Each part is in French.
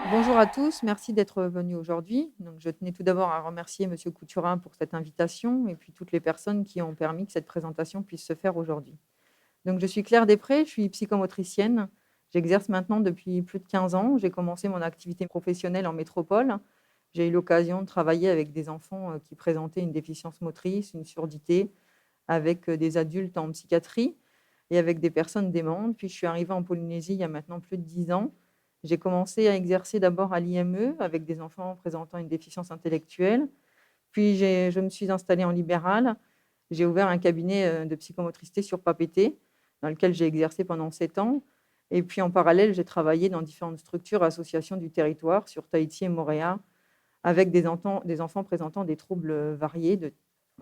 Bonjour à tous, merci d'être venus aujourd'hui. Donc, je tenais tout d'abord à remercier Monsieur Couturin pour cette invitation et puis toutes les personnes qui ont permis que cette présentation puisse se faire aujourd'hui. Donc, je suis Claire Després, je suis psychomotricienne. J'exerce maintenant depuis plus de 15 ans. J'ai commencé mon activité professionnelle en métropole. J'ai eu l'occasion de travailler avec des enfants qui présentaient une déficience motrice, une surdité, avec des adultes en psychiatrie et avec des personnes démentes. Puis je suis arrivée en Polynésie il y a maintenant plus de 10 ans. J'ai commencé à exercer d'abord à l'IME avec des enfants présentant une déficience intellectuelle. Puis je me suis installée en libéral. J'ai ouvert un cabinet de psychomotricité sur Papeete, dans lequel j'ai exercé pendant 7 ans. Et puis en parallèle, j'ai travaillé dans différentes structures, associations du territoire sur Tahiti et Moorea, avec des enfants présentant des troubles variés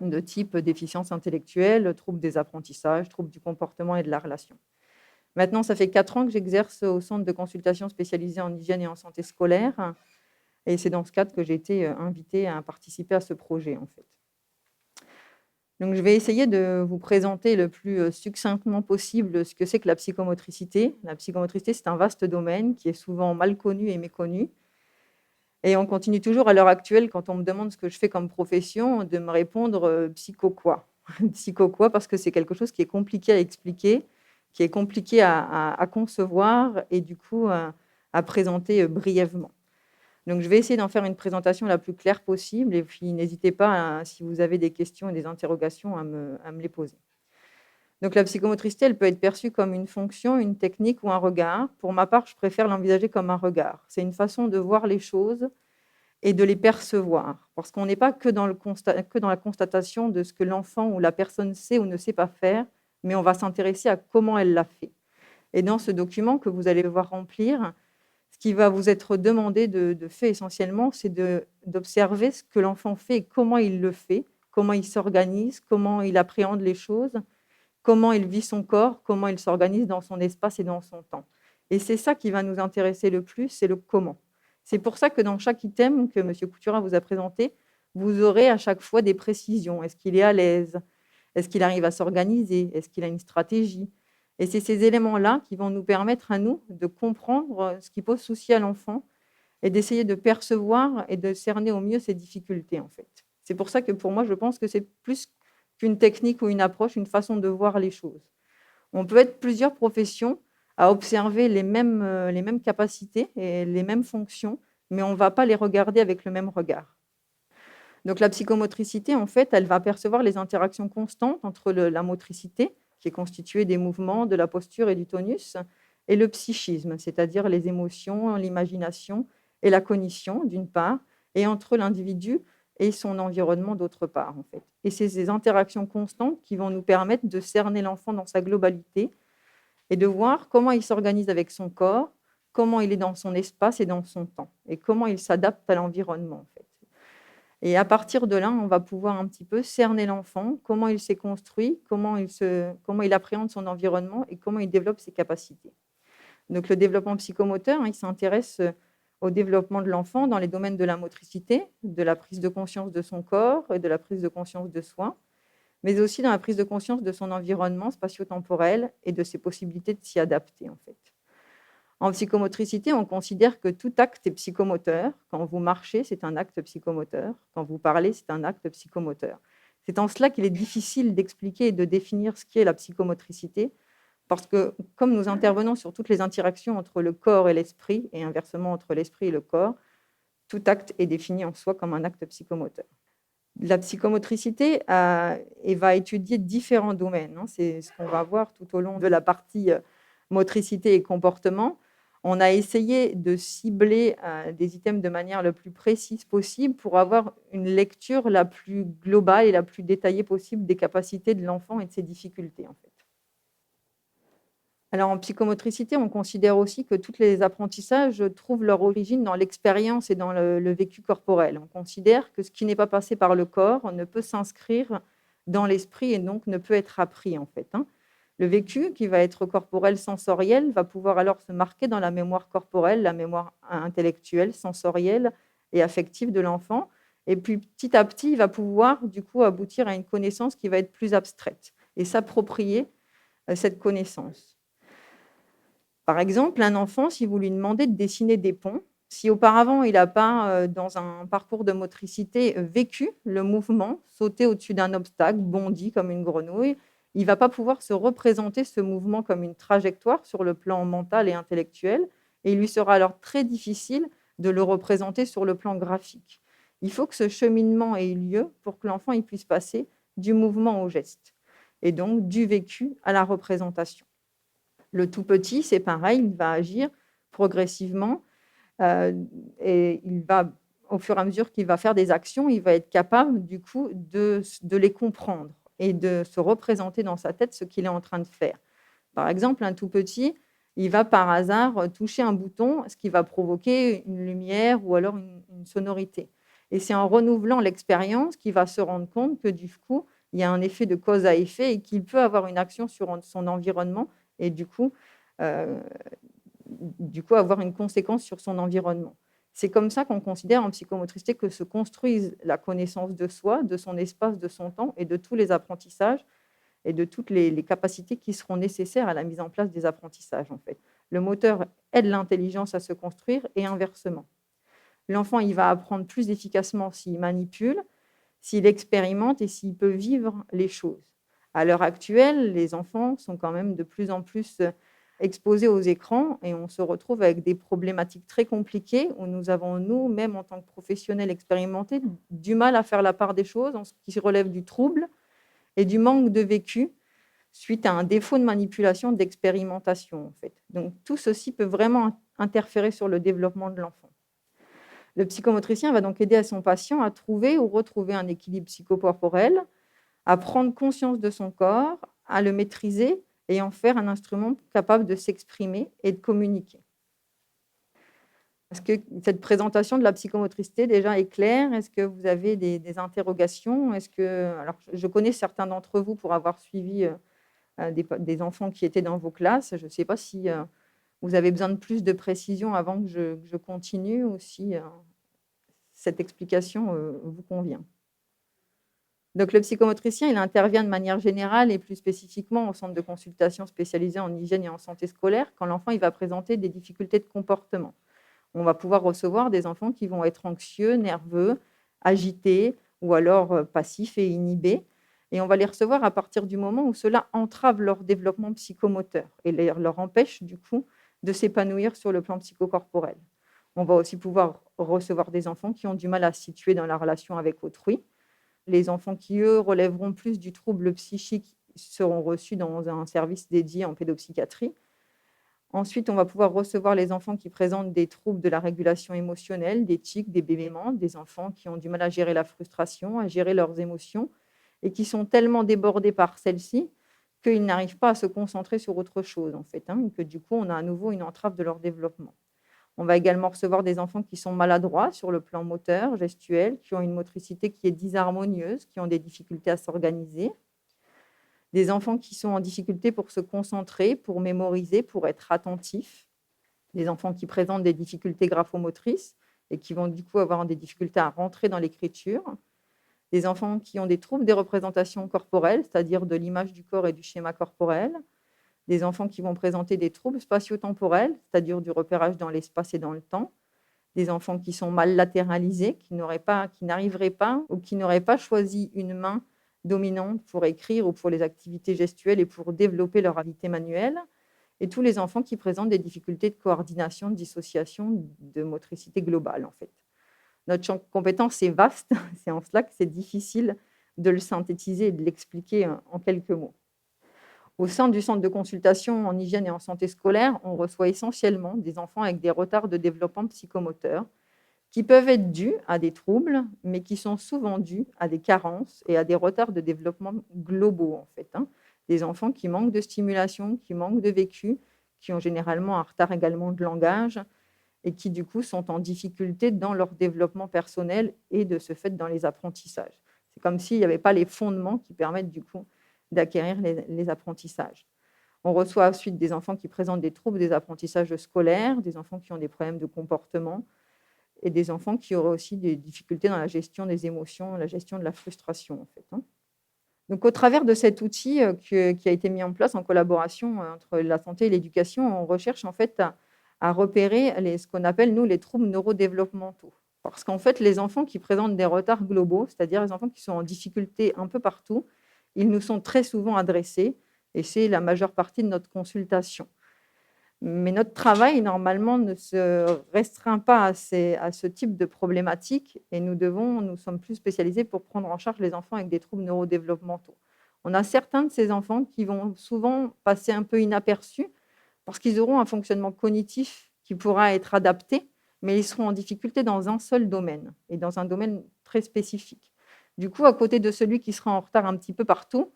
de type déficience intellectuelle, troubles des apprentissages, troubles du comportement et de la relation. Maintenant, ça fait 4 ans que j'exerce au centre de consultation spécialisé en hygiène et en santé scolaire. Et c'est dans ce cadre que j'ai été invitée à participer à ce projet, en fait. Donc, je vais essayer de vous présenter le plus succinctement possible ce que c'est que la psychomotricité. La psychomotricité, c'est un vaste domaine qui est souvent mal connu et méconnu. Et on continue toujours à l'heure actuelle, quand on me demande ce que je fais comme profession, de me répondre psycho quoi. Psycho quoi, parce que c'est quelque chose qui est compliqué à expliquer, qui est compliqué à concevoir et du coup à présenter brièvement. Donc, je vais essayer d'en faire une présentation la plus claire possible et puis n'hésitez pas, si vous avez des questions et des interrogations, à me les poser. Donc, la psychomotricité, elle peut être perçue comme une fonction, une technique ou un regard. Pour ma part, je préfère l'envisager comme un regard. C'est une façon de voir les choses et de les percevoir. Parce qu'on n'est pas que dans la constatation de ce que l'enfant ou la personne sait ou ne sait pas faire, mais on va s'intéresser à comment elle l'a fait. Et dans ce document que vous allez devoir remplir, ce qui va vous être demandé de fait essentiellement, c'est d'observer ce que l'enfant fait et comment il le fait, comment il s'organise, comment il appréhende les choses, comment il vit son corps, comment il s'organise dans son espace et dans son temps. Et c'est ça qui va nous intéresser le plus, c'est le comment. C'est pour ça que dans chaque item que M. Couturin vous a présenté, vous aurez à chaque fois des précisions. Est-ce qu'il est à l'aise? Est-ce qu'il arrive à s'organiser? Est-ce qu'il a une stratégie? Et c'est ces éléments-là qui vont nous permettre à nous de comprendre ce qui pose souci à l'enfant et d'essayer de percevoir et de cerner au mieux ses difficultés, en fait. C'est pour ça que pour moi, je pense que c'est plus qu'une technique ou une approche, une façon de voir les choses. On peut être plusieurs professions à observer les mêmes capacités et les mêmes fonctions, mais on ne va pas les regarder avec le même regard. Donc la psychomotricité, en fait, elle va percevoir les interactions constantes entre la motricité, qui est constituée des mouvements, de la posture et du tonus, et le psychisme, c'est-à-dire les émotions, l'imagination et la cognition, d'une part, et entre l'individu et son environnement, d'autre part, en fait. Et c'est ces interactions constantes qui vont nous permettre de cerner l'enfant dans sa globalité et de voir comment il s'organise avec son corps, comment il est dans son espace et dans son temps, et comment il s'adapte à l'environnement, en fait. Et à partir de là, on va pouvoir un petit peu cerner l'enfant, comment il s'est construit, comment il appréhende son environnement et comment il développe ses capacités. Donc le développement psychomoteur, il s'intéresse au développement de l'enfant dans les domaines de la motricité, de la prise de conscience de son corps et de la prise de conscience de soi, mais aussi dans la prise de conscience de son environnement spatio-temporel et de ses possibilités de s'y adapter, en fait. En psychomotricité, on considère que tout acte est psychomoteur. Quand vous marchez, c'est un acte psychomoteur. Quand vous parlez, c'est un acte psychomoteur. C'est en cela qu'il est difficile d'expliquer et de définir ce qu'est la psychomotricité, parce que comme nous intervenons sur toutes les interactions entre le corps et l'esprit, et inversement entre l'esprit et le corps, tout acte est défini en soi comme un acte psychomoteur. La psychomotricité va étudier différents domaines. C'est ce qu'on va voir tout au long de la partie motricité et comportement. On a essayé de cibler des items de manière la plus précise possible pour avoir une lecture la plus globale et la plus détaillée possible des capacités de l'enfant et de ses difficultés, en fait. Alors, en psychomotricité, on considère aussi que tous les apprentissages trouvent leur origine dans l'expérience et dans le vécu corporel. On considère que ce qui n'est pas passé par le corps ne peut s'inscrire dans l'esprit et donc ne peut être appris, en fait. Le vécu, qui va être corporel, sensoriel, va pouvoir alors se marquer dans la mémoire corporelle, la mémoire intellectuelle, sensorielle et affective de l'enfant. Et puis, petit à petit, il va pouvoir, du coup, aboutir à une connaissance qui va être plus abstraite et s'approprier cette connaissance. Par exemple, un enfant, si vous lui demandez de dessiner des ponts, Si auparavant il n'a pas, dans un parcours de motricité, vécu le mouvement, sauter au-dessus d'un obstacle, bondi comme une grenouille, il ne va pas pouvoir se représenter ce mouvement comme une trajectoire sur le plan mental et intellectuel et il lui sera alors très difficile de le représenter sur le plan graphique. Il faut que ce cheminement ait eu lieu pour que l'enfant il puisse passer du mouvement au geste et donc du vécu à la représentation. Le tout petit, c'est pareil, il va agir progressivement et il va, au fur et à mesure qu'il va faire des actions, il va être capable du coup de les comprendre et de se représenter dans sa tête ce qu'il est en train de faire. Par exemple, un tout petit, il va par hasard toucher un bouton, ce qui va provoquer une lumière ou alors une sonorité. Et c'est en renouvelant l'expérience qu'il va se rendre compte que du coup, il y a un effet de cause à effet et qu'il peut avoir une action sur son environnement et euh, du coup avoir une conséquence sur son environnement. C'est comme ça qu'on considère en psychomotricité que se construise la connaissance de soi, de son espace, de son temps et de tous les apprentissages et de toutes les capacités qui seront nécessaires à la mise en place des apprentissages. En fait. Le moteur aide l'intelligence à se construire et inversement. L'enfant, il va apprendre plus efficacement s'il manipule, s'il expérimente et s'il peut vivre les choses. À l'heure actuelle, les enfants sont quand même de plus en plus exposés aux écrans et on se retrouve avec des problématiques très compliquées où nous avons, nous, même en tant que professionnels expérimentés, du mal à faire la part des choses en ce qui relève du trouble et du manque de vécu suite à un défaut de manipulation, d'expérimentation. En fait. Donc tout ceci peut vraiment interférer sur le développement de l'enfant. Le psychomotricien va donc aider à son patient à trouver ou retrouver un équilibre psychocorporel, à prendre conscience de son corps, à le maîtriser et en faire un instrument capable de s'exprimer et de communiquer. Est-ce que cette présentation de la psychomotricité déjà est claire? Est-ce que vous avez des interrogations? Alors, je connais certains d'entre vous pour avoir suivi des enfants qui étaient dans vos classes. Je ne sais pas si vous avez besoin de plus de précision avant que je continue ou si cette explication vous convient. Donc, le psychomotricien, il intervient de manière générale et plus spécifiquement au centre de consultation spécialisé en hygiène et en santé scolaire quand l'enfant il va présenter des difficultés de comportement. On va pouvoir recevoir des enfants qui vont être anxieux, nerveux, agités ou alors passifs et inhibés. Et on va les recevoir à partir du moment où cela entrave leur développement psychomoteur et leur empêche du coup de s'épanouir sur le plan psychocorporel. On va aussi pouvoir recevoir des enfants qui ont du mal à se situer dans la relation avec autrui. Les enfants qui, eux, relèveront plus du trouble psychique seront reçus dans un service dédié en pédopsychiatrie. Ensuite, on va pouvoir recevoir les enfants qui présentent des troubles de la régulation émotionnelle, des tics, des bégaiements, des enfants qui ont du mal à gérer la frustration, à gérer leurs émotions et qui sont tellement débordés par celles-ci qu'ils n'arrivent pas à se concentrer sur autre chose, en fait, et que du coup, on a à nouveau une entrave de leur développement. On va également recevoir des enfants qui sont maladroits sur le plan moteur, gestuel, qui ont une motricité qui est disharmonieuse, qui ont des difficultés à s'organiser. Des enfants qui sont en difficulté pour se concentrer, pour mémoriser, pour être attentifs. Des enfants qui présentent des difficultés graphomotrices et qui vont du coup avoir des difficultés à rentrer dans l'écriture. Des enfants qui ont des troubles des représentations corporelles, c'est-à-dire de l'image du corps et du schéma corporel. Des enfants qui vont présenter des troubles spatio-temporels, c'est-à-dire du repérage dans l'espace et dans le temps. Des enfants qui sont mal latéralisés, qui n'arriveraient pas ou qui n'auraient pas choisi une main dominante pour écrire ou pour les activités gestuelles et pour développer leur habilité manuelle. Et tous les enfants qui présentent des difficultés de coordination, de dissociation, de motricité globale, en fait. Notre champ de compétences est vaste, c'est en cela que c'est difficile de le synthétiser et de l'expliquer en quelques mots. Au sein du centre de consultation en hygiène et en santé scolaire, on reçoit essentiellement des enfants avec des retards de développement psychomoteur qui peuvent être dus à des troubles, mais qui sont souvent dus à des carences et à des retards de développement globaux, en fait. Des enfants qui manquent de stimulation, qui manquent de vécu, qui ont généralement un retard également de langage et qui, du coup, sont en difficulté dans leur développement personnel et de ce fait dans les apprentissages. C'est comme s'il n'y avait pas les fondements qui permettent, du coup, d'acquérir les apprentissages. On reçoit ensuite des enfants qui présentent des troubles des apprentissages scolaires, des enfants qui ont des problèmes de comportement et des enfants qui auraient aussi des difficultés dans la gestion des émotions, la gestion de la frustration, en fait. Donc, au travers de cet outil qui a été mis en place en collaboration entre la santé et l'éducation, on recherche en fait à repérer ce qu'on appelle, nous, les troubles neurodéveloppementaux. Parce qu'en fait, les enfants qui présentent des retards globaux, c'est-à-dire les enfants qui sont en difficulté un peu partout, ils nous sont très souvent adressés et c'est la majeure partie de notre consultation. Mais notre travail, normalement, ne se restreint pas à ce type de problématiques et nous sommes plus spécialisés pour prendre en charge les enfants avec des troubles neurodéveloppementaux. On a certains de ces enfants qui vont souvent passer un peu inaperçus parce qu'ils auront un fonctionnement cognitif qui pourra être adapté, mais ils seront en difficulté dans un seul domaine et dans un domaine très spécifique. Du coup, à côté de celui qui sera en retard un petit peu partout,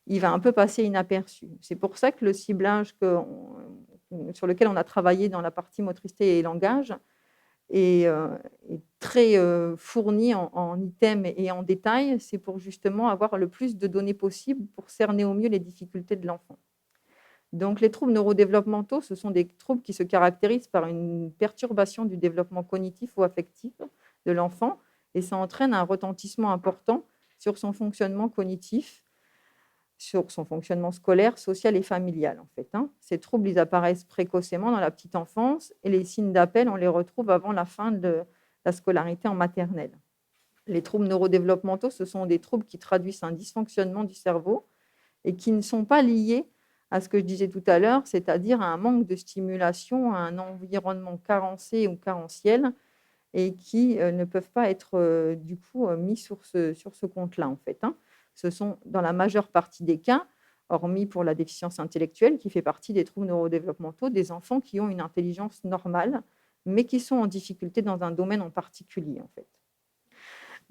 il va un peu passer inaperçu. C'est pour ça que le ciblage sur lequel on a travaillé dans la partie motricité et langage est très fourni en items et en détails. C'est pour justement avoir le plus de données possibles pour cerner au mieux les difficultés de l'enfant. Donc, les troubles neurodéveloppementaux, ce sont des troubles qui se caractérisent par une perturbation du développement cognitif ou affectif de l'enfant et ça entraîne un retentissement important sur son fonctionnement cognitif, sur son fonctionnement scolaire, social et familial, en fait. Ces troubles, ils apparaissent précocement dans la petite enfance et les signes d'appel, on les retrouve avant la fin de la scolarité en maternelle. Les troubles neurodéveloppementaux, ce sont des troubles qui traduisent un dysfonctionnement du cerveau et qui ne sont pas liés à ce que je disais tout à l'heure, c'est-à-dire à un manque de stimulation, à un environnement carencé ou carentiel et qui ne peuvent pas être du coup mis sur ce compte-là, en fait. Ce sont, dans la majeure partie des cas, hormis pour la déficience intellectuelle, qui fait partie des troubles neurodéveloppementaux, des enfants qui ont une intelligence normale, mais qui sont en difficulté dans un domaine en particulier, en fait.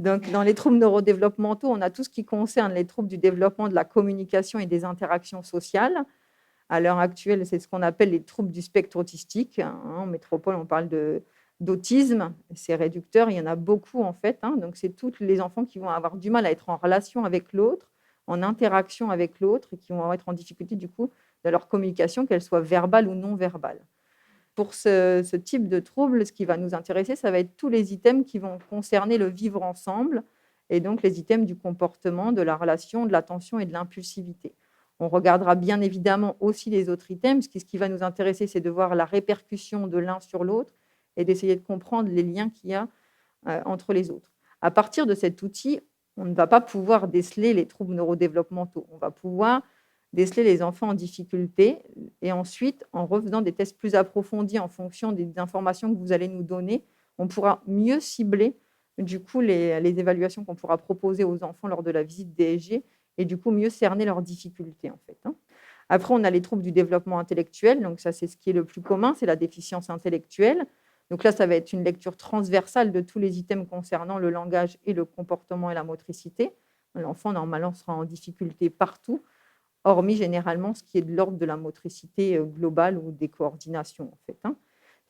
Donc, dans les troubles neurodéveloppementaux, on a tout ce qui concerne les troubles du développement de la communication et des interactions sociales. À l'heure actuelle, c'est ce qu'on appelle les troubles du spectre autistique. En métropole, on parle d'autisme. C'est réducteur, il y en a beaucoup en fait. Donc, c'est tous les enfants qui vont avoir du mal à être en relation avec l'autre, en interaction avec l'autre et qui vont être en difficulté du coup de leur communication, qu'elle soit verbale ou non verbale. Pour ce type de trouble, ce qui va nous intéresser, ça va être tous les items qui vont concerner le vivre ensemble et donc les items du comportement, de la relation, de l'attention et de l'impulsivité. On regardera bien évidemment aussi les autres items, parce que ce qui va nous intéresser, c'est de voir la répercussion de l'un sur l'autre et d'essayer de comprendre les liens qu'il y a entre les autres. À partir de cet outil, on ne va pas pouvoir déceler les troubles neurodéveloppementaux. On va pouvoir déceler les enfants en difficulté et ensuite, en refaisant des tests plus approfondis en fonction des informations que vous allez nous donner, on pourra mieux cibler du coup les évaluations qu'on pourra proposer aux enfants lors de la visite DSG et du coup mieux cerner leurs difficultés en fait. Après, on a les troubles du développement intellectuel, donc ça c'est ce qui est le plus commun, c'est la déficience intellectuelle. Donc là, ça va être une lecture transversale de tous les items concernant le langage et le comportement et la motricité. L'enfant, normalement, sera en difficulté partout, hormis généralement ce qui est de l'ordre de la motricité globale ou des coordinations, en fait.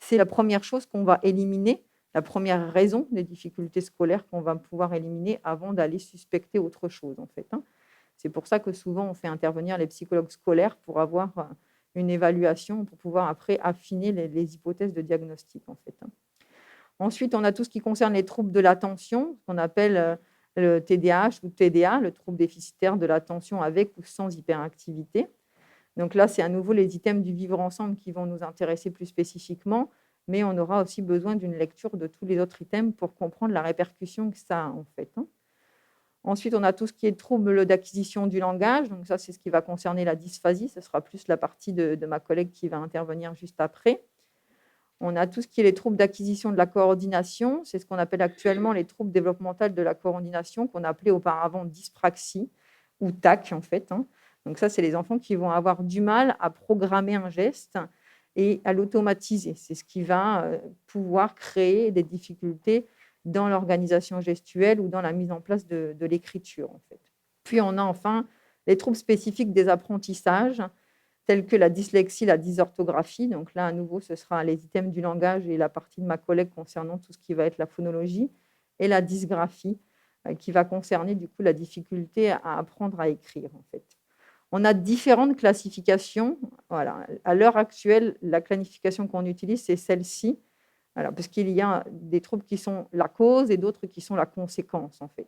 C'est la première chose qu'on va éliminer, la première raison des difficultés scolaires qu'on va pouvoir éliminer avant d'aller suspecter autre chose, en fait. C'est pour ça que souvent, on fait intervenir les psychologues scolaires pour avoir une évaluation, pour pouvoir après affiner les hypothèses de diagnostic, en fait. Ensuite, on a tout ce qui concerne les troubles de l'attention, qu'on appelle le TDAH ou TDA, le trouble déficitaire de l'attention avec ou sans hyperactivité. Donc là, c'est à nouveau les items du vivre ensemble qui vont nous intéresser plus spécifiquement, mais on aura aussi besoin d'une lecture de tous les autres items pour comprendre la répercussion que ça a, en fait. Ensuite, on a tout ce qui est trouble d'acquisition du langage. Donc ça, c'est ce qui va concerner la dysphasie. Ce sera plus la partie de ma collègue qui va intervenir juste après. On a tout ce qui est les troubles d'acquisition de la coordination. C'est ce qu'on appelle actuellement les troubles développementaux de la coordination, qu'on appelait auparavant dyspraxie ou TAC, en fait. Donc ça, c'est les enfants qui vont avoir du mal à programmer un geste et à l'automatiser. C'est ce qui va pouvoir créer des difficultés dans l'organisation gestuelle ou dans la mise en place de l'écriture, en fait. Puis, on a enfin les troubles spécifiques des apprentissages, tels que la dyslexie, la dysorthographie. Donc là, à nouveau, ce sera les items du langage et la partie de ma collègue concernant tout ce qui va être la phonologie, et la dysgraphie, qui va concerner du coup la difficulté à apprendre à écrire, en fait. On a différentes classifications. Voilà. À l'heure actuelle, la classification qu'on utilise, c'est celle-ci. Alors, parce qu'il y a des troubles qui sont la cause et d'autres qui sont la conséquence, en fait.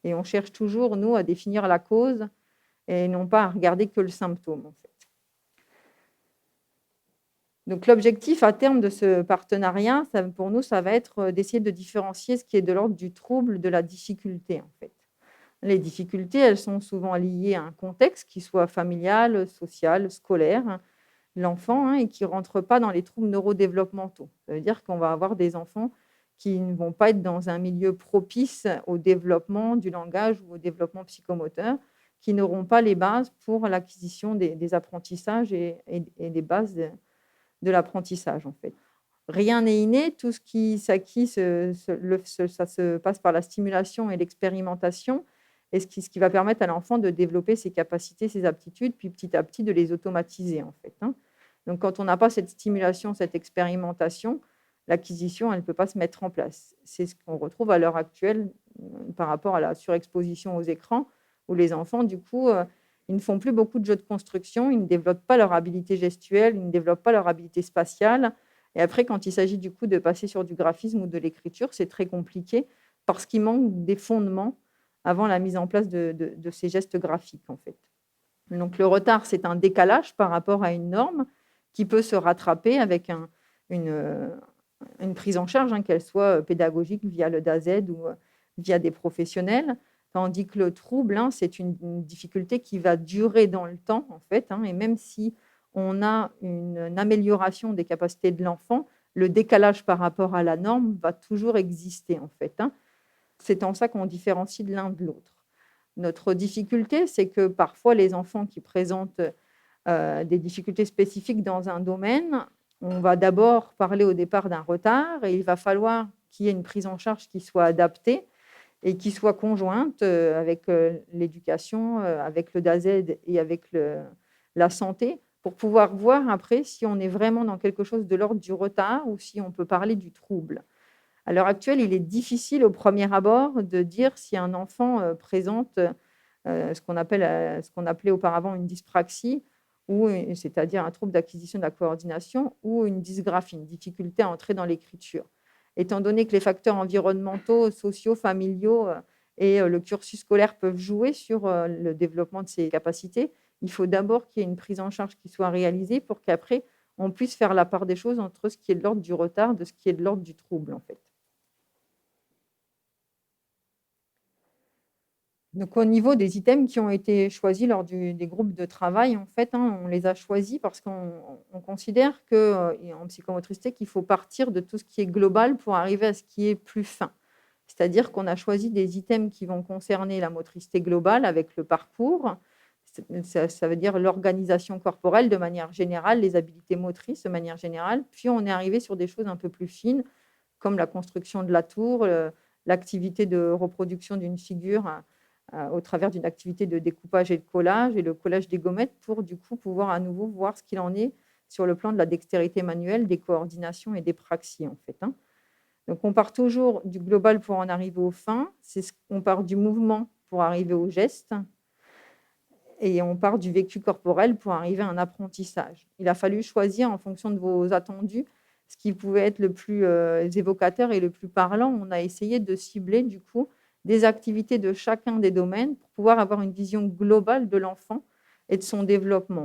Et on cherche toujours, nous, à définir la cause – et non pas à regarder que le symptôme, en fait. Donc l'objectif à terme de ce partenariat, pour nous, ça va être d'essayer de différencier ce qui est de l'ordre du trouble de la difficulté, en fait. Les difficultés, elles sont souvent liées à un contexte qui soit familial, social, scolaire, hein, l'enfant, hein, et qui ne rentre pas dans les troubles neurodéveloppementaux. Ça veut dire qu'on va avoir des enfants qui ne vont pas être dans un milieu propice au développement du langage ou au développement psychomoteur, qui n'auront pas les bases pour l'acquisition des apprentissages et des bases de l'apprentissage, en fait. Rien n'est inné, tout ce qui s'acquit, ça se passe par la stimulation et l'expérimentation, et ce qui va permettre à l'enfant de développer ses capacités, ses aptitudes, puis petit à petit de les automatiser, en fait, hein. Donc quand on n'a pas cette stimulation, cette expérimentation, l'acquisition, elle ne peut pas se mettre en place. C'est ce qu'on retrouve à l'heure actuelle par rapport à la surexposition aux écrans, où les enfants, du coup, ils ne font plus beaucoup de jeux de construction, ils ne développent pas leur habilité gestuelle, ils ne développent pas leur habilité spatiale. Et après, quand il s'agit du coup de passer sur du graphisme ou de l'écriture, c'est très compliqué parce qu'il manque des fondements avant la mise en place de ces gestes graphiques, en fait. Donc le retard, c'est un décalage par rapport à une norme qui peut se rattraper avec une prise en charge, hein, qu'elle soit pédagogique via le DAZ ou via des professionnels, tandis que le trouble, hein, c'est une difficulté qui va durer dans le temps, en fait, hein, et même si on a une amélioration des capacités de l'enfant, le décalage par rapport à la norme va toujours exister, en fait, hein. C'est en ça qu'on différencie de l'un de l'autre. Notre difficulté, c'est que parfois les enfants qui présentent des difficultés spécifiques dans un domaine, on va d'abord parler au départ d'un retard et il va falloir qu'il y ait une prise en charge qui soit adaptée et qui soit conjointe avec l'éducation, avec le DAZ et avec la santé pour pouvoir voir après si on est vraiment dans quelque chose de l'ordre du retard ou si on peut parler du trouble. À l'heure actuelle, il est difficile au premier abord de dire si un enfant présente ce qu'on appelait auparavant une dyspraxie, c'est-à-dire un trouble d'acquisition de la coordination, ou une dysgraphie, une difficulté à entrer dans l'écriture. Étant donné que les facteurs environnementaux, sociaux, familiaux et le cursus scolaire peuvent jouer sur le développement de ces capacités, il faut d'abord qu'il y ait une prise en charge qui soit réalisée pour qu'après, on puisse faire la part des choses entre ce qui est de l'ordre du retard de ce qui est de l'ordre du trouble, en fait. Donc, au niveau des items qui ont été choisis lors des groupes de travail, en fait, hein, on les a choisis parce qu'on considère qu'en psychomotricité, qu'il faut partir de tout ce qui est global pour arriver à ce qui est plus fin. C'est-à-dire qu'on a choisi des items qui vont concerner la motricité globale avec le parcours. Ça veut dire l'organisation corporelle de manière générale, les habiletés motrices de manière générale. Puis, on est arrivé sur des choses un peu plus fines, comme la construction de la tour, l'activité de reproduction d'une figure au travers d'une activité de découpage et de collage, et le collage des gommettes pour du coup pouvoir à nouveau voir ce qu'il en est sur le plan de la dextérité manuelle, des coordinations et des praxies, en fait, hein. Donc on part toujours du global pour en arriver au fin, on part du mouvement pour arriver au geste, et on part du vécu corporel pour arriver à un apprentissage. Il a fallu choisir en fonction de vos attendus ce qui pouvait être le plus évocateur et le plus parlant. On a essayé de cibler du coup des activités de chacun des domaines pour pouvoir avoir une vision globale de l'enfant et de son développement,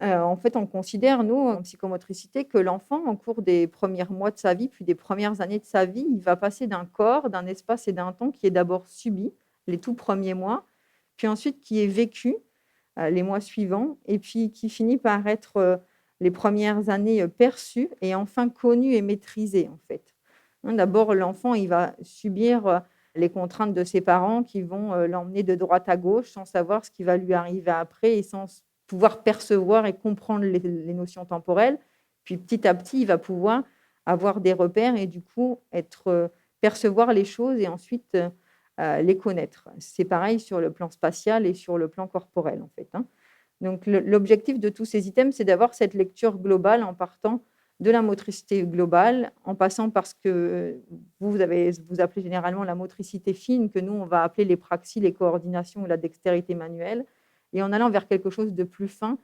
en fait, on considère, nous, en psychomotricité, que l'enfant, au cours des premiers mois de sa vie, puis des premières années de sa vie, il va passer d'un corps, d'un espace et d'un temps qui est d'abord subi, les tout premiers mois, puis ensuite qui est vécu les mois suivants, et puis qui finit par être les premières années perçues et enfin connues et maîtrisées, en fait. Hein, d'abord, l'enfant, il va subir les contraintes de ses parents qui vont l'emmener de droite à gauche sans savoir ce qui va lui arriver après et sans pouvoir percevoir et comprendre les notions temporelles. Puis petit à petit, il va pouvoir avoir des repères et du coup percevoir les choses et ensuite les connaître. C'est pareil sur le plan spatial et sur le plan corporel, en fait, hein. Donc l'objectif de tous ces items, c'est d'avoir cette lecture globale en partant de la motricité globale, en passant par ce que vous appelez généralement la motricité fine, que nous, on va appeler les praxies, les coordinations ou la dextérité manuelle, et en allant vers quelque chose de plus fin,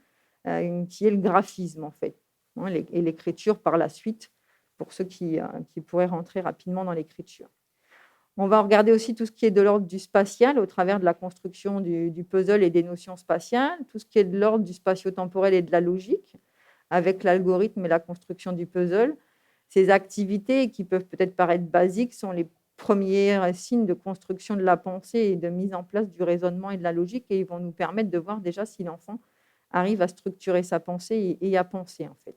qui est le graphisme, en fait, hein, et l'écriture par la suite, pour ceux qui pourraient rentrer rapidement dans l'écriture. On va regarder aussi tout ce qui est de l'ordre du spatial au travers de la construction du puzzle et des notions spatiales, tout ce qui est de l'ordre du spatio-temporel et de la logique, avec l'algorithme et la construction du puzzle. Ces activités qui peuvent peut-être paraître basiques sont les premiers signes de construction de la pensée et de mise en place du raisonnement et de la logique, et ils vont nous permettre de voir déjà si l'enfant arrive à structurer sa pensée et à penser, en fait.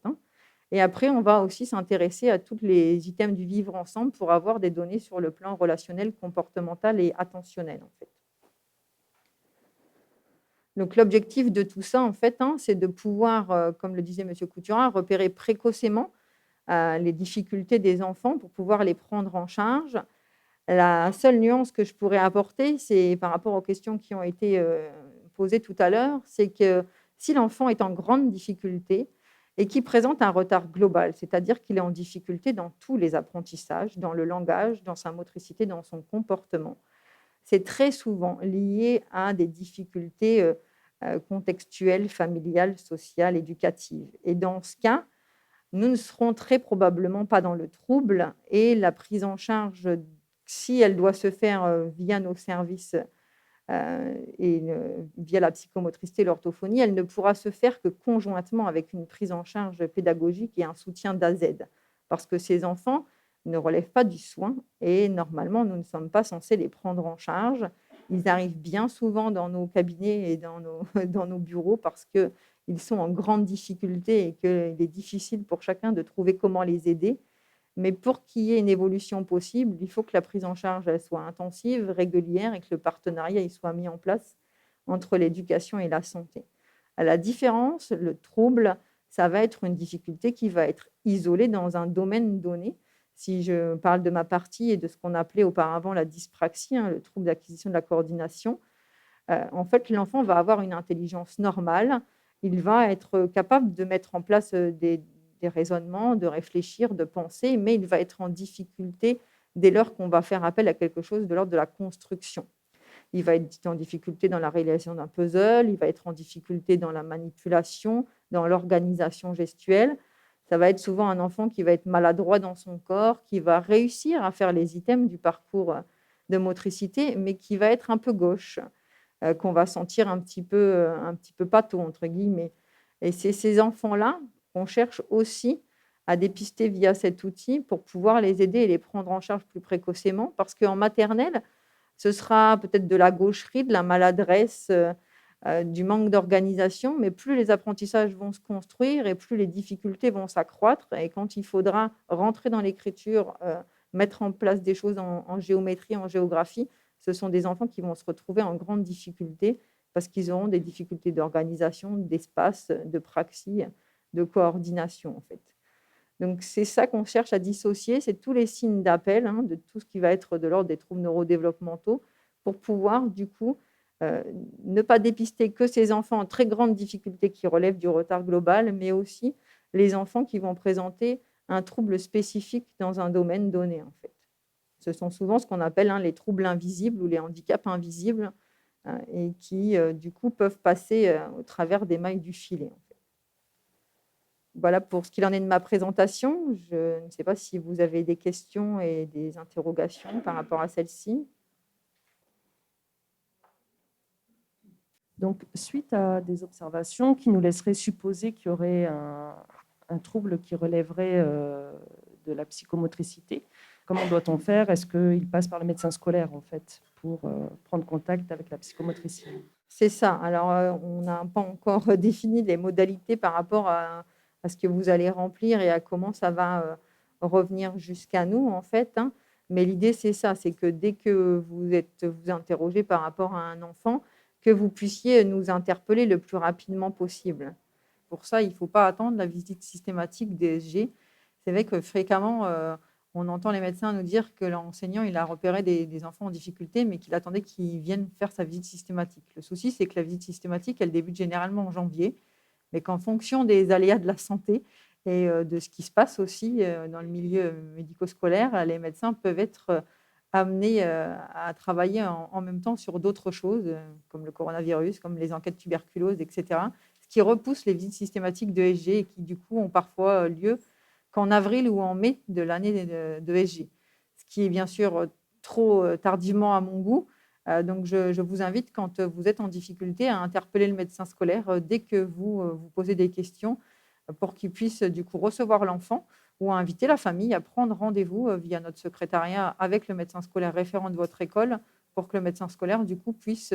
Et après, on va aussi s'intéresser à tous les items du vivre ensemble pour avoir des données sur le plan relationnel, comportemental et attentionnel, en fait. Donc, l'objectif de tout ça, en fait, c'est de pouvoir, comme le disait M. Couturin, repérer précocement les difficultés des enfants pour pouvoir les prendre en charge. La seule nuance que je pourrais apporter, c'est par rapport aux questions qui ont été posées tout à l'heure, c'est que si l'enfant est en grande difficulté et qu'il présente un retard global, c'est-à-dire qu'il est en difficulté dans tous les apprentissages, dans le langage, dans sa motricité, dans son comportement, c'est très souvent lié à des difficultés contextuelles, familiales, sociales, éducatives. Et dans ce cas, nous ne serons très probablement pas dans le trouble, et la prise en charge, si elle doit se faire via nos services et via la psychomotricité et l'orthophonie, elle ne pourra se faire que conjointement avec une prise en charge pédagogique et un soutien d'A à Z. Parce que ces enfants ne relèvent pas du soin et normalement, nous ne sommes pas censés les prendre en charge. Ils arrivent bien souvent dans nos cabinets et dans dans nos bureaux parce qu'ils sont en grande difficulté et qu'il est difficile pour chacun de trouver comment les aider. Mais pour qu'il y ait une évolution possible, il faut que la prise en charge elle soit intensive, régulière, et que le partenariat il soit mis en place entre l'éducation et la santé. À la différence, le trouble, ça va être une difficulté qui va être isolée dans un domaine donné. Si je parle de ma partie et de ce qu'on appelait auparavant la dyspraxie, le trouble d'acquisition de la coordination, en fait, l'enfant va avoir une intelligence normale. Il va être capable de mettre en place des raisonnements, de réfléchir, de penser, mais il va être en difficulté dès lors qu'on va faire appel à quelque chose de l'ordre de la construction. Il va être en difficulté dans la réalisation d'un puzzle, il va être en difficulté dans la manipulation, dans l'organisation gestuelle. Ça va être souvent un enfant qui va être maladroit dans son corps, qui va réussir à faire les items du parcours de motricité, mais qui va être un peu gauche, qu'on va sentir un petit peu pâteau, entre guillemets. Et c'est ces enfants-là qu'on cherche aussi à dépister via cet outil pour pouvoir les aider et les prendre en charge plus précocement. Parce qu'en maternelle, ce sera peut-être de la gaucherie, de la maladresse, du manque d'organisation, mais plus les apprentissages vont se construire et plus les difficultés vont s'accroître. Et quand il faudra rentrer dans l'écriture, mettre en place des choses en géométrie, en géographie, ce sont des enfants qui vont se retrouver en grande difficulté parce qu'ils auront des difficultés d'organisation, d'espace, de praxis, de coordination, en fait. Donc, c'est ça qu'on cherche à dissocier, c'est tous les signes d'appel, de tout ce qui va être de l'ordre des troubles neurodéveloppementaux pour pouvoir, du coup, ne pas dépister que ces enfants en très grande difficulté qui relèvent du retard global, mais aussi les enfants qui vont présenter un trouble spécifique dans un domaine donné, en fait. Ce sont souvent ce qu'on appelle les troubles invisibles ou les handicaps invisibles et qui, du coup, peuvent passer au travers des mailles du filet. En fait. Voilà pour ce qu'il en est de ma présentation. Je ne sais pas si vous avez des questions et des interrogations par rapport à celle-ci. Donc, suite à des observations qui nous laisseraient supposer qu'il y aurait un trouble qui relèverait de la psychomotricité, comment doit-on faire? Est-ce qu'il passe par le médecin scolaire, en fait, pour prendre contact avec la psychomotricité? C'est ça. Alors, on n'a pas encore défini les modalités par rapport à ce que vous allez remplir et à comment ça va revenir jusqu'à nous, en fait. Mais l'idée, c'est ça, c'est que dès que vous interrogez par rapport à un enfant, que vous puissiez nous interpeller le plus rapidement possible. Pour ça, il ne faut pas attendre la visite systématique des SG. C'est vrai que fréquemment, on entend les médecins nous dire que l'enseignant il a repéré des enfants en difficulté, mais qu'il attendait qu'ils viennent faire sa visite systématique. Le souci, c'est que la visite systématique, elle débute généralement en janvier, mais qu'en fonction des aléas de la santé et de ce qui se passe aussi dans le milieu médico-scolaire, les médecins peuvent être amenés à travailler en même temps sur d'autres choses, comme le coronavirus, comme les enquêtes tuberculose, etc., ce qui repousse les visites systématiques de SG et qui, du coup, ont parfois lieu qu'en avril ou en mai de l'année de SG, ce qui est bien sûr trop tardivement à mon goût. Donc, je vous invite, quand vous êtes en difficulté, à interpeller le médecin scolaire dès que vous posez des questions pour qu'ils puissent du coup recevoir l'enfant ou inviter la famille à prendre rendez-vous via notre secrétariat avec le médecin scolaire référent de votre école pour que le médecin scolaire du coup puisse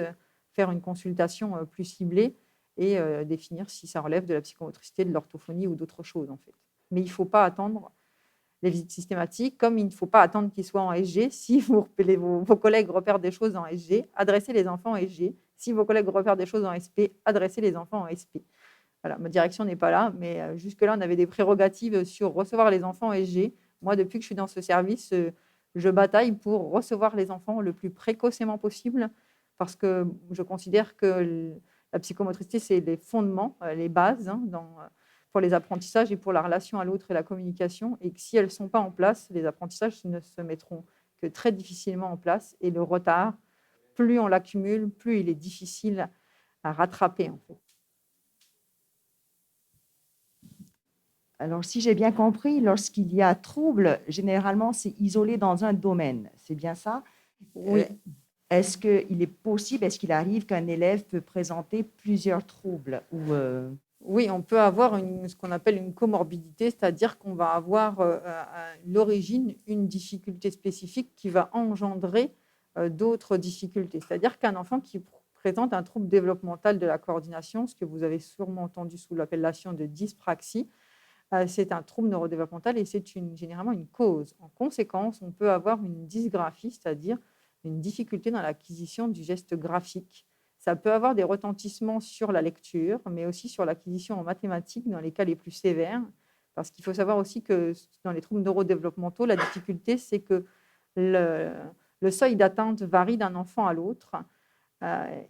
faire une consultation plus ciblée et définir si ça relève de la psychomotricité, de l'orthophonie ou d'autres choses en fait. Mais il ne faut pas attendre les visites systématiques, comme il ne faut pas attendre qu'ils soient en SG. Si vos collègues repèrent des choses en SG, adressez les enfants en SG. Si vos collègues repèrent des choses en SP, adressez les enfants en SP. Voilà, ma direction n'est pas là, mais jusque-là, on avait des prérogatives sur recevoir les enfants en SG. Moi, depuis que je suis dans ce service, je bataille pour recevoir les enfants le plus précocement possible parce que je considère que la psychomotricité, c'est les fondements, les bases pour les apprentissages et pour la relation à l'autre et la communication. Et que si elles ne sont pas en place, les apprentissages ne se mettront que très difficilement en place. Et le retard, plus on l'accumule, plus il est difficile à rattraper, en fait. Alors, si j'ai bien compris, lorsqu'il y a trouble, généralement, c'est isolé dans un domaine. C'est bien ça? Oui. Est-ce qu'il est possible, est-ce qu'il arrive qu'un élève peut présenter plusieurs troubles Oui, on peut avoir ce qu'on appelle une comorbidité, c'est-à-dire qu'on va avoir à l'origine une difficulté spécifique qui va engendrer d'autres difficultés. C'est-à-dire qu'un enfant qui présente un trouble développemental de la coordination, ce que vous avez sûrement entendu sous l'appellation de dyspraxie, c'est un trouble neurodéveloppemental et c'est généralement une cause. En conséquence, on peut avoir une dysgraphie, c'est-à-dire une difficulté dans l'acquisition du geste graphique. Ça peut avoir des retentissements sur la lecture, mais aussi sur l'acquisition en mathématiques dans les cas les plus sévères. Parce qu'il faut savoir aussi que dans les troubles neurodéveloppementaux, la difficulté, c'est que le seuil d'atteinte varie d'un enfant à l'autre.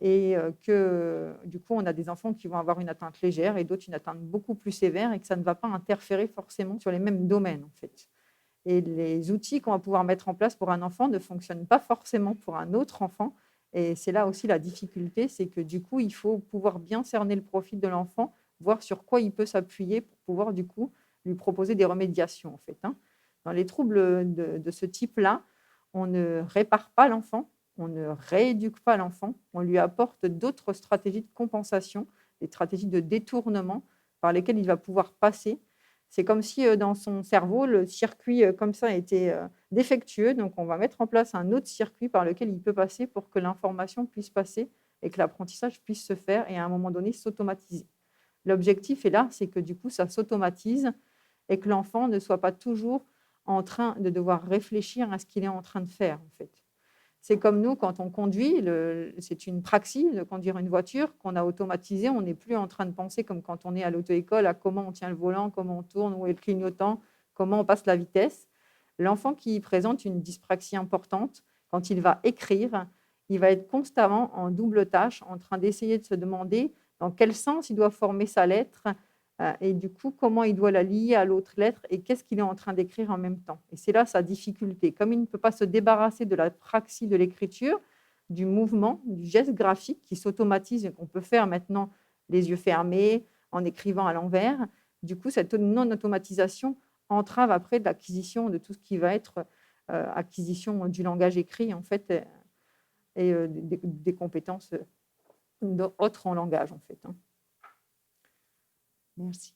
Et que du coup, on a des enfants qui vont avoir une atteinte légère et d'autres une atteinte beaucoup plus sévère et que ça ne va pas interférer forcément sur les mêmes domaines en fait. Et les outils qu'on va pouvoir mettre en place pour un enfant ne fonctionnent pas forcément pour un autre enfant. Et c'est là aussi la difficulté, c'est que du coup, il faut pouvoir bien cerner le profil de l'enfant, voir sur quoi il peut s'appuyer pour pouvoir du coup lui proposer des remédiations en fait. Dans les troubles de ce type-là, on ne répare pas l'enfant, on ne rééduque pas l'enfant, on lui apporte d'autres stratégies de compensation, des stratégies de détournement par lesquelles il va pouvoir passer. C'est comme si dans son cerveau, le circuit comme ça était défectueux. Donc, on va mettre en place un autre circuit par lequel il peut passer pour que l'information puisse passer et que l'apprentissage puisse se faire et à un moment donné s'automatiser. L'objectif est là, c'est que du coup, ça s'automatise et que l'enfant ne soit pas toujours en train de devoir réfléchir à ce qu'il est en train de faire, en fait. C'est comme nous, quand on conduit, c'est une praxis de conduire une voiture qu'on a automatisée. On n'est plus en train de penser comme quand on est à l'auto-école, à comment on tient le volant, comment on tourne, où est le clignotant, comment on passe la vitesse. L'enfant qui présente une dyspraxie importante, quand il va écrire, il va être constamment en double tâche, en train d'essayer de se demander dans quel sens il doit former sa lettre, et du coup, comment il doit la lier à l'autre lettre et qu'est-ce qu'il est en train d'écrire en même temps. Et c'est là sa difficulté. Comme il ne peut pas se débarrasser de la praxis de l'écriture, du mouvement, du geste graphique qui s'automatise et qu'on peut faire maintenant les yeux fermés, en écrivant à l'envers, du coup, cette non-automatisation entrave après l'acquisition de tout ce qui va être acquisition du langage écrit, en fait, et des compétences autres en langage, en fait. Merci.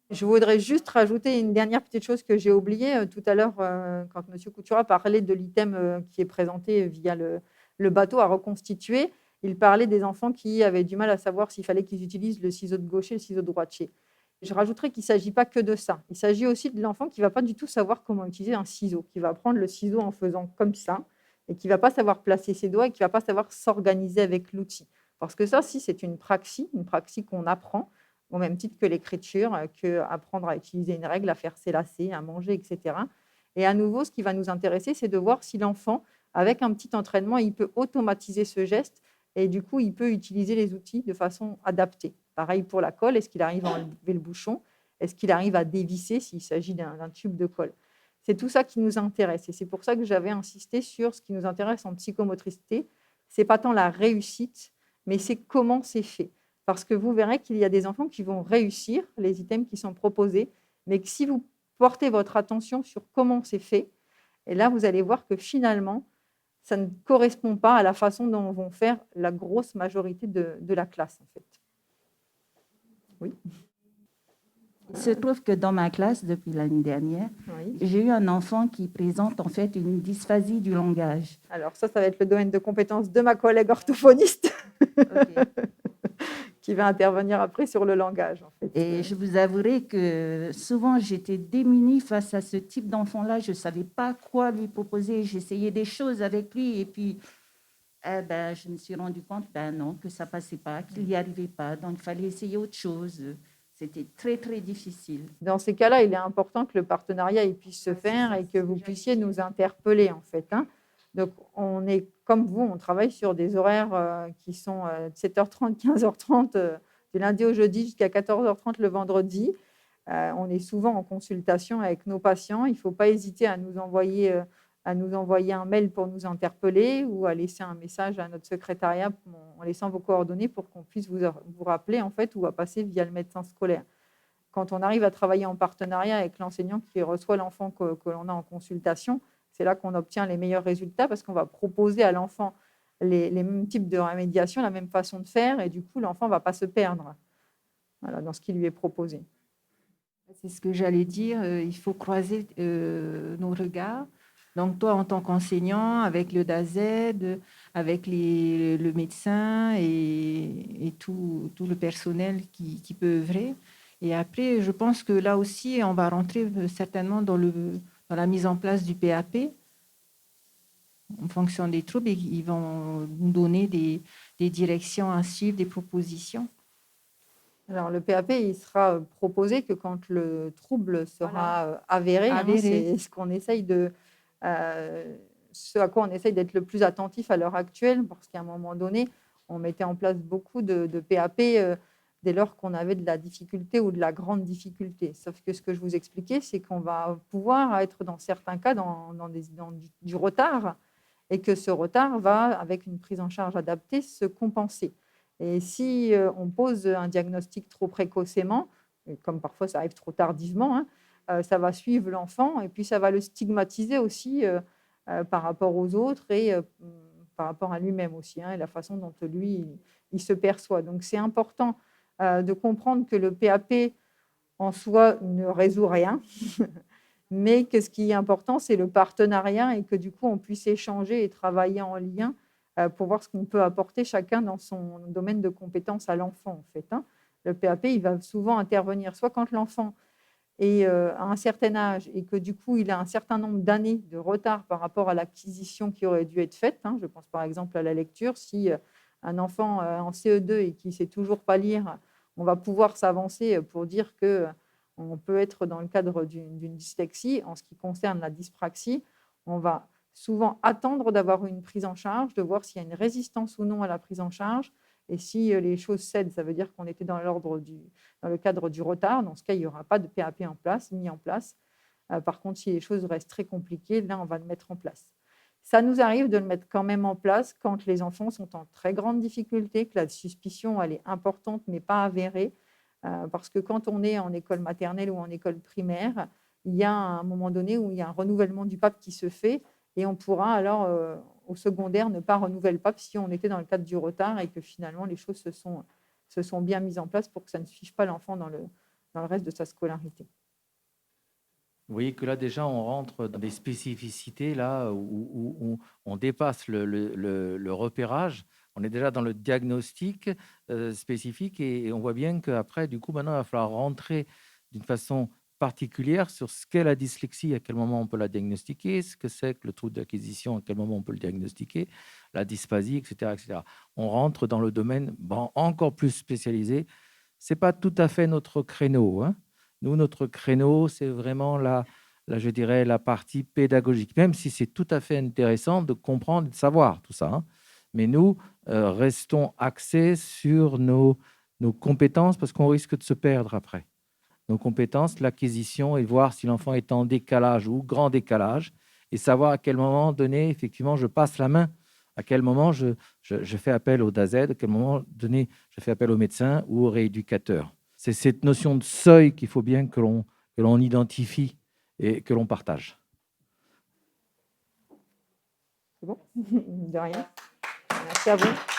Je voudrais juste rajouter une dernière petite chose que j'ai oubliée tout à l'heure quand M. Coutura parlait de l'item qui est présenté via le bateau à reconstituer. Il parlait des enfants qui avaient du mal à savoir s'il fallait qu'ils utilisent le ciseau de gaucher et le ciseau de droitier. Je rajouterais qu'il ne s'agit pas que de ça. Il s'agit aussi de l'enfant qui ne va pas du tout savoir comment utiliser un ciseau, qui va prendre le ciseau en faisant comme ça et qui ne va pas savoir placer ses doigts et qui ne va pas savoir s'organiser avec l'outil. Parce que ça, si c'est une praxis qu'on apprend, au même titre que l'écriture, qu'apprendre à utiliser une règle, à faire ses lacets, à manger, etc. Et à nouveau, ce qui va nous intéresser, c'est de voir si l'enfant, avec un petit entraînement, il peut automatiser ce geste et du coup, il peut utiliser les outils de façon adaptée. Pareil pour la colle, est-ce qu'il arrive à enlever le bouchon? Est-ce qu'il arrive à dévisser s'il s'agit d'un tube de colle? C'est tout ça qui nous intéresse et c'est pour ça que j'avais insisté sur ce qui nous intéresse en psychomotricité. Ce n'est pas tant la réussite, mais c'est comment c'est fait. Parce que vous verrez qu'il y a des enfants qui vont réussir les items qui sont proposés, mais que si vous portez votre attention sur comment c'est fait, et là, vous allez voir que finalement, ça ne correspond pas à la façon dont vont faire la grosse majorité de la classe, en fait. Oui. Il se trouve que dans ma classe, depuis l'année dernière, Oui. j'ai eu un enfant qui présente en fait une dysphasie du langage. Alors ça va être le domaine de compétence de ma collègue orthophoniste Ok. qui va intervenir après sur le langage, en fait. Et je vous avouerai que souvent j'étais démunie face à ce type d'enfant-là. Je ne savais pas quoi lui proposer. J'essayais des choses avec lui et puis je me suis rendu compte non, que ça ne passait pas, qu'il n'y arrivait pas. Donc il fallait essayer autre chose. C'était très, très difficile. Dans ces cas-là, il est important que le partenariat il puisse se faire et que vous puissiez nous interpeller, en fait. Hein. Donc, on est comme vous, on travaille sur des horaires qui sont de 7h30, 15h30, du lundi au jeudi jusqu'à 14h30 le vendredi. On est souvent en consultation avec nos patients. Il ne faut pas hésiter à nous envoyer un mail pour nous interpeller ou à laisser un message à notre secrétariat en laissant vos coordonnées pour qu'on puisse vous rappeler, en fait, ou à passer via le médecin scolaire. Quand on arrive à travailler en partenariat avec l'enseignant qui reçoit l'enfant que l'on a en consultation, c'est là qu'on obtient les meilleurs résultats parce qu'on va proposer à l'enfant les mêmes types de remédiation, la même façon de faire, et du coup, l'enfant ne va pas se perdre dans ce qui lui est proposé. C'est ce que j'allais dire, il faut croiser nos regards. Donc toi, en tant qu'enseignant, avec le DAZED, avec le médecin et tout le personnel qui peut œuvrer. Et après, je pense que là aussi, on va rentrer certainement dans la mise en place du PAP en fonction des troubles et ils vont nous donner des directions à suivre, des propositions. Alors, le PAP, il sera proposé que quand le trouble sera avéré. C'est ce qu'on essaye ce à quoi on essaye d'être le plus attentif à l'heure actuelle, parce qu'à un moment donné, on mettait en place beaucoup de PAP dès lors qu'on avait de la difficulté ou de la grande difficulté. Sauf que ce que je vous expliquais, c'est qu'on va pouvoir être dans certains cas dans du retard et que ce retard va, avec une prise en charge adaptée, se compenser. Et si on pose un diagnostic trop précocement, comme parfois ça arrive trop tardivement, ça va suivre l'enfant et puis ça va le stigmatiser aussi par rapport aux autres et par rapport à lui-même aussi, et la façon dont lui, il se perçoit. Donc c'est important de comprendre que le PAP en soi ne résout rien, mais que ce qui est important, c'est le partenariat et que du coup, on puisse échanger et travailler en lien pour voir ce qu'on peut apporter chacun dans son domaine de compétences à l'enfant, en fait. Le PAP, il va souvent intervenir soit quand l'enfant est à un certain âge et que du coup, il a un certain nombre d'années de retard par rapport à l'acquisition qui aurait dû être faite. Je pense par exemple à la lecture. Si un enfant en CE2 et qui ne sait toujours pas lire, on va pouvoir s'avancer pour dire qu'on peut être dans le cadre d'une dyslexie. En ce qui concerne la dyspraxie, on va souvent attendre d'avoir une prise en charge, de voir s'il y a une résistance ou non à la prise en charge. Et si les choses cèdent, ça veut dire qu'on était dans le cadre du retard. Dans ce cas, il n'y aura pas de PAP mis en place. Par contre, si les choses restent très compliquées, là, on va le mettre en place. Ça nous arrive de le mettre quand même en place quand les enfants sont en très grande difficulté, que la suspicion elle est importante mais pas avérée. Parce que quand on est en école maternelle ou en école primaire, il y a un moment donné où il y a un renouvellement du PAP qui se fait et on pourra alors au secondaire ne pas renouveler le PAP si on était dans le cadre du retard et que finalement les choses se sont bien mises en place pour que ça ne suive pas l'enfant dans le reste de sa scolarité. Vous voyez que là, déjà, on rentre dans des spécificités là, où on dépasse le repérage. On est déjà dans le diagnostic spécifique et on voit bien qu'après, du coup, maintenant, il va falloir rentrer d'une façon particulière sur ce qu'est la dyslexie, à quel moment on peut la diagnostiquer, ce que c'est que le trouble d'acquisition, à quel moment on peut le diagnostiquer, la dysphasie, etc. etc. On rentre dans le domaine encore plus spécialisé. Ce n'est pas tout à fait notre créneau, Nous, notre créneau, c'est vraiment je dirais, la partie pédagogique, même si c'est tout à fait intéressant de comprendre et de savoir tout ça. Mais nous, restons axés sur nos compétences parce qu'on risque de se perdre après. Nos compétences, l'acquisition et voir si l'enfant est en décalage ou grand décalage et savoir à quel moment donné, effectivement, je passe la main, à quel moment je fais appel au DAZED, à quel moment donné, je fais appel au médecin ou au rééducateur. C'est cette notion de seuil qu'il faut bien que l'on identifie et que l'on partage. C'est bon ? De rien. Merci à vous.